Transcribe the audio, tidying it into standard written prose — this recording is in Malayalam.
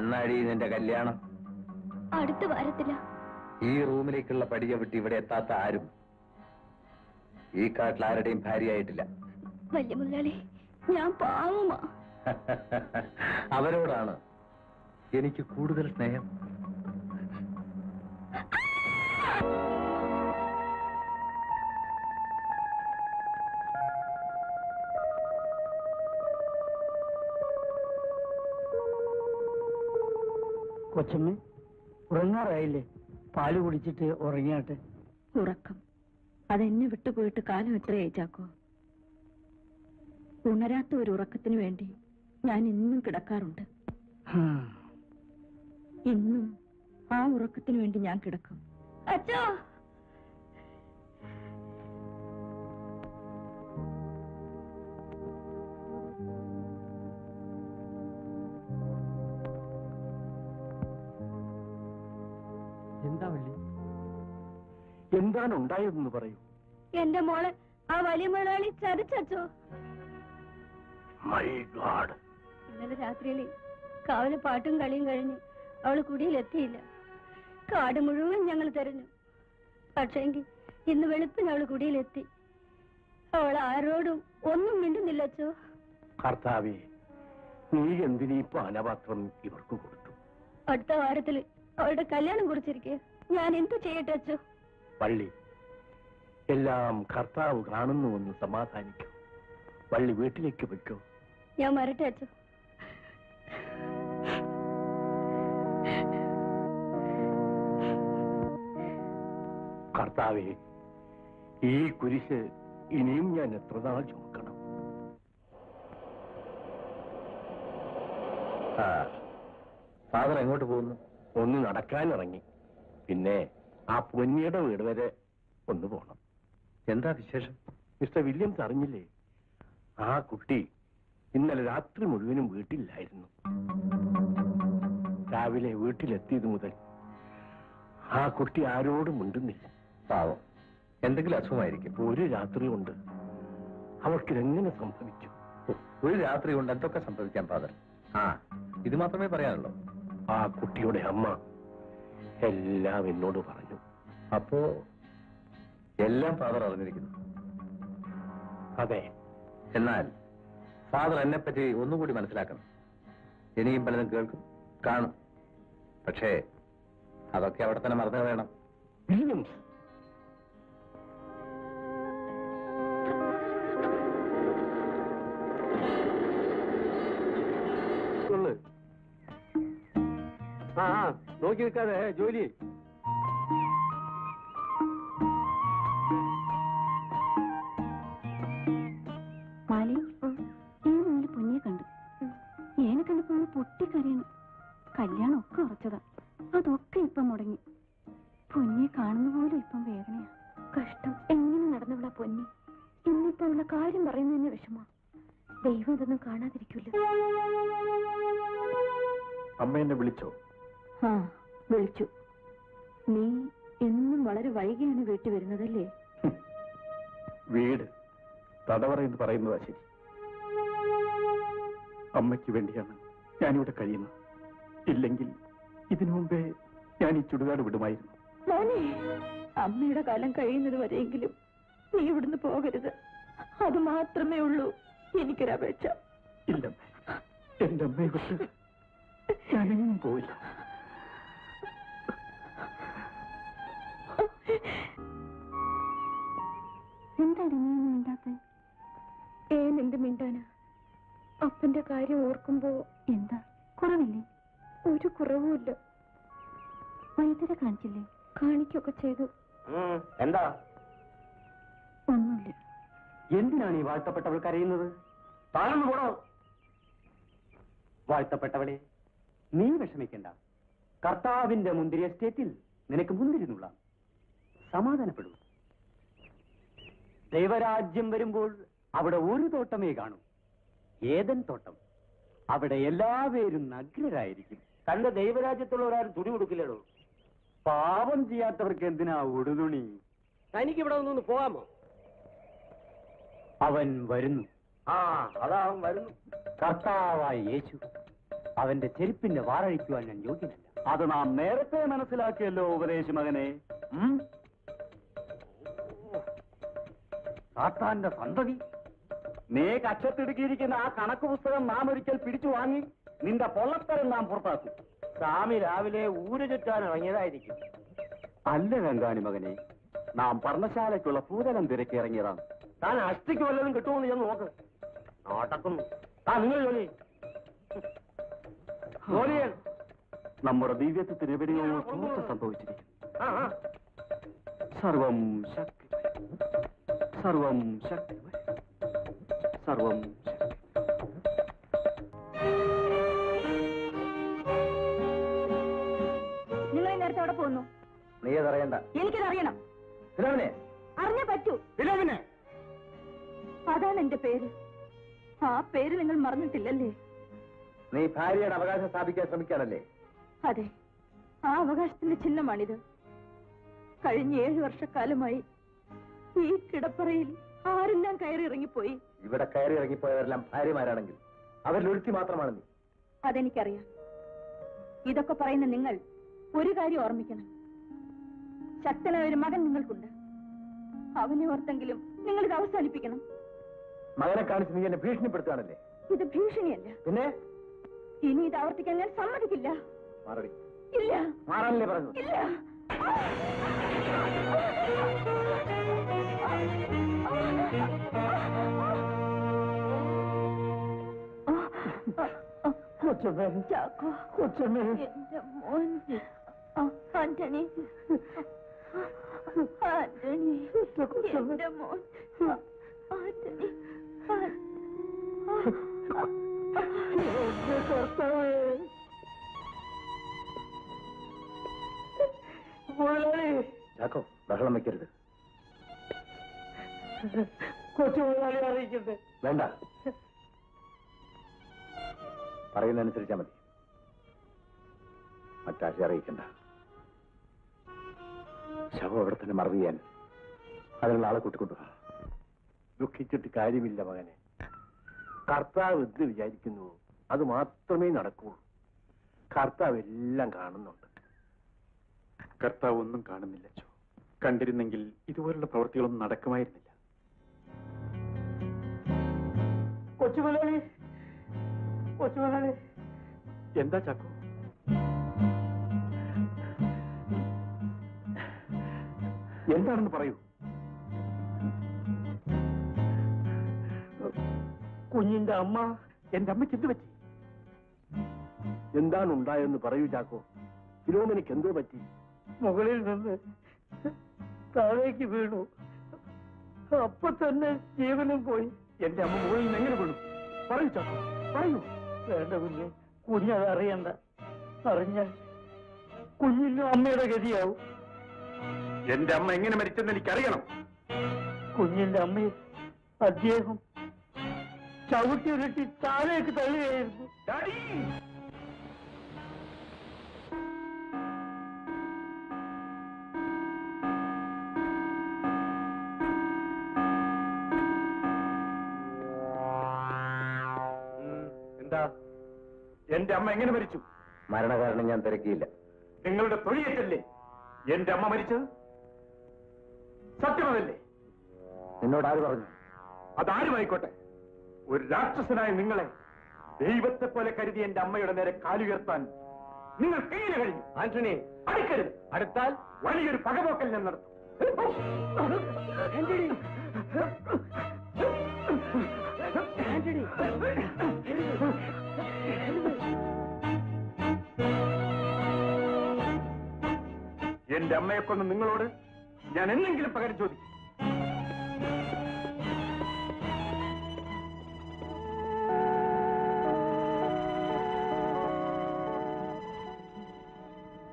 എന്നാടി നിന്റെ കല്യാണം? അടുത്ത വാരത്തില. ഈ റൂമിലേക്കുള്ള പടി ചവിട്ടി ഇവിടെ എത്താത്ത ആരും ഈ കാട്ടിൽ ആരുടെയും ഭാര്യയായിട്ടില്ല. വലിയ മുതലാളി, ഞാൻ പാവമാ. അവരോടാണ് എനിക്ക് കൂടുതൽ സ്നേഹം. കൊച്ചമ്മ ഉറങ്ങാറായില്ലേ? പാല് കുടിച്ചിട്ട് ഉറങ്ങിയാട്ടെ. ഉറക്കം അതെന്നെ വിട്ടുപോയിട്ട് കാലം എത്രയായി ചാക്കോ? ഉണരാത്ത ഒരു ഉറക്കത്തിന് വേണ്ടി ഞാൻ ഇന്നും കിടക്കാറുണ്ട്. ഇന്നും ആ ഉറക്കത്തിന് വേണ്ടി ഞാൻ കിടക്കും. അച്ഛോ, എന്താ വള്ളി? എന്താണ് ഉണ്ടായതെന്ന് പറയൂ. എന്റെ മോളെ ആ വലിയ മുതലാളി ചതിച്ചോ. My God. ഇന്നലെ രാത്രിയിൽ കാവല് പാട്ടും കളിയും കഴിഞ്ഞ് അവള് കുടിയിലെത്തിയില്ല. കാട് മുഴുവൻ ഞങ്ങൾ തെരഞ്ഞു. പക്ഷേങ്കിൽ ഇന്ന് വെളുപ്പിന് അവള് കുടിയിലെത്തി. അവൾ ആരോടും ഒന്നും മിണ്ടുന്നില്ലച്ചോ. കർത്താവേ, നീ എന്തിനീ പാനപാത്രം ഇവർക്ക് കൊടുത്തു? അടുത്ത വാരത്തില് അവളുടെ കല്യാണം കുറിച്ചിരിക്കുക. ഞാൻ എന്തു ചെയ്യട്ടെ അച്ചോ? വള്ളി, എല്ലാം കർത്താവ് കാണുന്നുവെന്ന് സമാധാനിക്കൂ. വള്ളി വീട്ടിലേക്ക് വയ്ക്കോ. ഞാൻ വരട്ടെ അച്ചോ. കർത്താവേ, ഈ കുരിശ് ഇനിയും ഞാൻ എത്ര നാൾ ചുമക്കണം? ഫാദർ എങ്ങോട്ട് പോകുന്നു? ഒന്ന് നടക്കാനിറങ്ങി. പിന്നെ ആ പൊന്നിയുടെ വീട് വരെ ഒന്ന് പോണം. എന്താ വിശേഷം? മിസ്റ്റർ വില്യംസ് അറിഞ്ഞില്ലേ? ആ കുട്ടി ഇന്നലെ രാത്രി മുഴുവനും വീട്ടിലായിരുന്നു. രാവിലെ വീട്ടിലെത്തിയത് മുതൽ ആ കുട്ടി ആരോടും മിണ്ടുന്നില്ല. പാവം, എന്തെങ്കിലും അസുഖമായിരിക്കും. ഒരു രാത്രി കൊണ്ട് അവൾക്കിതെങ്ങനെ സംഭവിച്ചു? ഒരു രാത്രി കൊണ്ട് എന്തൊക്കെ സംഭവിക്കാം ഫാദർ? ഇത് മാത്രമേ പറയാനുള്ളൂ. ആ കുട്ടിയുടെ അമ്മ എല്ലാം എന്നോട് പറഞ്ഞു. അപ്പോ എല്ലാം ഫാദർ അറിഞ്ഞിരിക്കുന്നു? അതെ. എന്നാൽ ഫാദർ എന്നെ പറ്റി ഒന്നുകൂടി മനസ്സിലാക്കണം. ഇനിയും പലതും കേൾക്കും, കാണും. പക്ഷേ അതൊക്കെ അവിടെ തന്നെ മറന്നു കളയണം. വില്യംസ്, നോക്കി നിൽക്കാതെ ജോലി. മാലി, ഈ മുന്നിൽ പൊന്നിയെ കണ്ടു. ഏനെ കണ്ടപ്പോ പൊട്ടിക്കരയണം. കല്യാണം ഒക്കെ ഉറച്ചതാ. അതൊക്കെ ഇപ്പം മുടങ്ങി. പൊന്നിയെ കാണുന്ന പോലെ ഇപ്പം വേദനയാ. കഷ്ടം. എങ്ങനെ നടന്നവളാ പൊന്നി. ഇന്നിപ്പോ ഉള്ള കാര്യം പറയുന്നതിന് വിഷമാ. ദൈവം ഇതൊന്നും കാണാതിരിക്കില്ല. അമ്മ എന്നെ വിളിച്ചോ? വിളിച്ചു. നീ എന്നും വളരെ വൈകിയാണ് വീട്ടിൽ വരുന്നതല്ലേ? വീട് തടവറ എന്ന് പറയുന്നതാ ശരി. അമ്മയ്ക്ക് വേണ്ടിയാണ് ഞാനിവിടെ കഴിയുന്നത്. ഇല്ലെങ്കിൽ ഇതിനു മുമ്പേ ഞാൻ ഈ ചുടുകാട് വിടുമായിരുന്നു. മോനെ, അമ്മയുടെ കാലം കഴിയുന്നത് വരെയെങ്കിലും നീ ഇവിടുന്ന് പോകരുത്. അത് മാത്രമേ ഉള്ളൂ എനിക്കൊരപേക്ഷ. ഇല്ല, എന്റെ അമ്മയെ വിട്ട് ഞാനെങ്ങും പോയില്ല. എന്താണ് നീ മിണ്ടാത്ത? എന്ത് മിണ്ടാനാ? അപ്പന്റെ കാര്യം ഓർക്കുമ്പോ എന്താ കുറവില്ലേ? ഒരു കുറവുമില്ല. വൈദ്യരെ കാണിച്ചില്ലേ? കാണിക്കൊക്കെ ചെയ്തു. എന്താ? ഒന്നുമില്ല. എന്തിനാണ് ഈ വാഴ്ത്തപ്പെട്ടവൾ കരയുന്നത്? താഴ്ന്നു പോടോ. വാഴ്ത്തപ്പെട്ടവളെ, നീ വിഷമിക്കണ്ട. കർത്താവിന്റെ മുന്തിരി എസ്റ്റേറ്റിൽ നിനക്ക് മുന്തിരിന്നുള്ള സമാധാനപ്പെടൂ. ദൈവരാജ്യം വരുമ്പോൾ അവിടെ ഒരു തോട്ടമേ കാണൂ, ഏദൻ തോട്ടം. അവിടെ എല്ലാവരും നഗ്നരായിരിക്കും. തന്റെ ദൈവരാജ്യത്തുള്ളവരാരും തുണി കൊടുക്കില്ലടോ. പാപം ചെയ്യാത്തവർക്ക് എന്തിനാ ഉടുതുണി? തനിക്ക് ഇവിടെ ഒന്ന് പോകാമോ? അവൻ വരുന്നു. അതാ അവൻ വരുന്നു. കർത്താവായ യേശു അവന്റെ ചെരുപ്പിന്റെ വാറഴിക്കുവാൻ ഞാൻ യോഗ്യനല്ല. അത് നാം നേരത്തെ മനസ്സിലാക്കിയല്ലോ ഉപദേശി മകനെ. സാത്താന്റെ സന്തതി, നീ കക്ഷത്തിടുക്കിയിരിക്കുന്ന ആ കണക്ക് പുസ്തകം നാം ഒരിക്കൽ പിടിച്ചു വാങ്ങി നിന്റെ പൊള്ളത്തരം നാം പുറത്താക്കും. സ്വാമി രാവിലെ ഊര് ചുറ്റാൻ ഇറങ്ങിയതായിരിക്കും. അല്ല രംഗാണി മകനെ, നാം പർണശാലയ്ക്കുള്ള പൂതലം തിരക്കി ഇറങ്ങിയതാണ്. താൻ അഷ്ടിക്ക് വല്ലതും കിട്ടുമെന്ന് ഞാൻ നോക്ക്. നോട്ടക്കുന്നു. നിങ്ങൾ ജോലി ജോലിയൻ നമ്മുടെ ദിവ്യത്വത്തിന് എവിടെയോ തോറ്റ് സംഭവിച്ചിരിക്കുന്നു. സർവം ശക്തി, സർവം ശക്തി, സർവം ശക്തി. നിങ്ങൾ ഈ നേരത്തെ അവിടെ പോകുന്നു? നീ അതറിയണ്ട. എനിക്കതറിയണം. ഫിലോമിനെ, അറിഞ്ഞേ പറ്റൂ. ഫിലോമിനെ, അതാണ് എന്റെ പേര്. ആ പേര് നിങ്ങൾ മറന്നിട്ടില്ലല്ലേ? നീ ഭാര്യയുടെ അവകാശം സ്ഥാപിക്കാൻ ശ്രമിക്കാനല്ലേ? അതെ, ആ അവകാശത്തിന്റെ ചിഹ്നമാണിത്. കഴിഞ്ഞ 7 വർഷക്കാലമായി ഈ കിടപ്പറയിൽ ആരെല്ലാം കയറി ഇറങ്ങിപ്പോയി. ഇവിടെ കയറി ഇറങ്ങിപ്പോയവരെല്ലാം ഭാര്യമാരാണെങ്കിൽ അവരിൽ ഒരുത്തി മാത്രമാണ് നീ. അതെനിക്കറിയാം. ഇതൊക്കെ പറയുന്ന നിങ്ങൾ ഒരു കാര്യം ഓർമ്മിക്കണം. ശക്തനായ ഒരു മകൻ നിങ്ങൾക്കുണ്ട്. അവനെ ഓർത്തെങ്കിലും നിങ്ങൾ ഇത് അവസാനിപ്പിക്കണം. മകനെ കാണിച്ച് നീ എന്നെ ഭീഷണിപ്പെടുത്തുകയാണല്ലേ? ഇത് ഭീഷണിയല്ല. പിന്നെ ഇനി ഇത് ആവർത്തിക്കാൻ ഞാൻ സമ്മതിക്കില്ല. മാറടി. ഇല്ല. മാറാനല്ലേ പറഞ്ഞു? ഇല്ല. ചാക്കോ, എന്റെ മോൻ ആന്റണി, ആന്റണി, എന്റെ മോൻ ആന്റണി. ചാക്കോ, ബഹളം വയ്ക്കരുത്. കൊച്ചു മുതലാളി അറിയിക്കട്ടെ? വേണ്ട, പറയുന്നതനുസരിച്ചാ മതി. മറ്റാശയം അറിയിക്കണ്ട. ശവം അവിടെ തന്നെ മറവ് ചെയ്യാൻ അതിനുള്ള ആളെ കൂട്ടിക്കൊണ്ടുപോവാ. ദുഃഖിച്ചിട്ട് കാര്യമില്ല മകനെ. കർത്താവ് എന്ത് വിചാരിക്കുന്നു അത് മാത്രമേ നടക്കൂ. കർത്താവ് എല്ലാം കാണുന്നുണ്ട്. കർത്താവ് ഒന്നും കാണുന്നില്ല. കണ്ടിരുന്നെങ്കിൽ ഇതുപോലുള്ള പ്രവൃത്തികളൊന്നും നടക്കുമായിരുന്നില്ല. കൊച്ചുമുതലാളി, കൊച്ചുമുതലാളി. എന്താ ചാക്കോ? എന്താണെന്ന് പറയൂ. കുഞ്ഞിന്റെ അമ്മ. എന്റെ അമ്മയ്ക്ക് എന്ത് പറ്റി? എന്താണ് ഉണ്ടായെന്ന് പറയൂ ചാക്കോ. ഫിലോമിനയ്ക്ക് എന്തോ പറ്റി? മുകളിൽ നിന്ന് താഴേക്ക് വീണു. അപ്പൊ തന്നെ ജീവനും പോയി. എന്റെ അമ്മ മുകളിൽ നിന്ന് എങ്ങനെ വീണു? പറയൂ ചാക്കോ, പറയൂ. വേണ്ട കുഞ്ഞ്, കുഞ്ഞത് അറിയണ്ട. അറിഞ്ഞാൽ കുഞ്ഞിനും അമ്മയുടെ ഗതിയാവും. എന്റെ അമ്മ എങ്ങനെ മരിച്ചെന്ന് എനിക്കറിയണം. കുഞ്ഞിന്റെ അമ്മയെ അദ്ദേഹം ചവിട്ടി ഉരുട്ടി താഴേക്ക് തള്ളുകയായിരുന്നു. എന്താ? എന്റെ അമ്മ എങ്ങനെ മരിച്ചു? മരണകാരണം ഞാൻ തിരക്കിയില്ല. നിങ്ങളുടെ തൊഴിയറ്റല്ലേ എന്റെ അമ്മ മരിച്ചത്? സത്യമതല്ലേ? നിന്നോട് ആര് പറഞ്ഞു? അതാരുമായിക്കോട്ടെ, ഒരു രാക്ഷസനായ നിങ്ങളെ ദൈവത്തെ പോലെ കരുതി എന്റെ അമ്മയുടെ നേരെ കാലുയർത്താൻ നിങ്ങൾ കയ്യില് കഴിഞ്ഞു. ആന്റണി, അടുക്കരുത്. അടുത്താൽ വലിയൊരു പകപോക്കൽ ഞാൻ നടത്തും. ആന്റണി, ആന്റണി. എന്റെ അമ്മയെ കൊന്ന് നിങ്ങളോട് ഞാൻ എന്തെങ്കിലും പകരം ചോദിക്കും.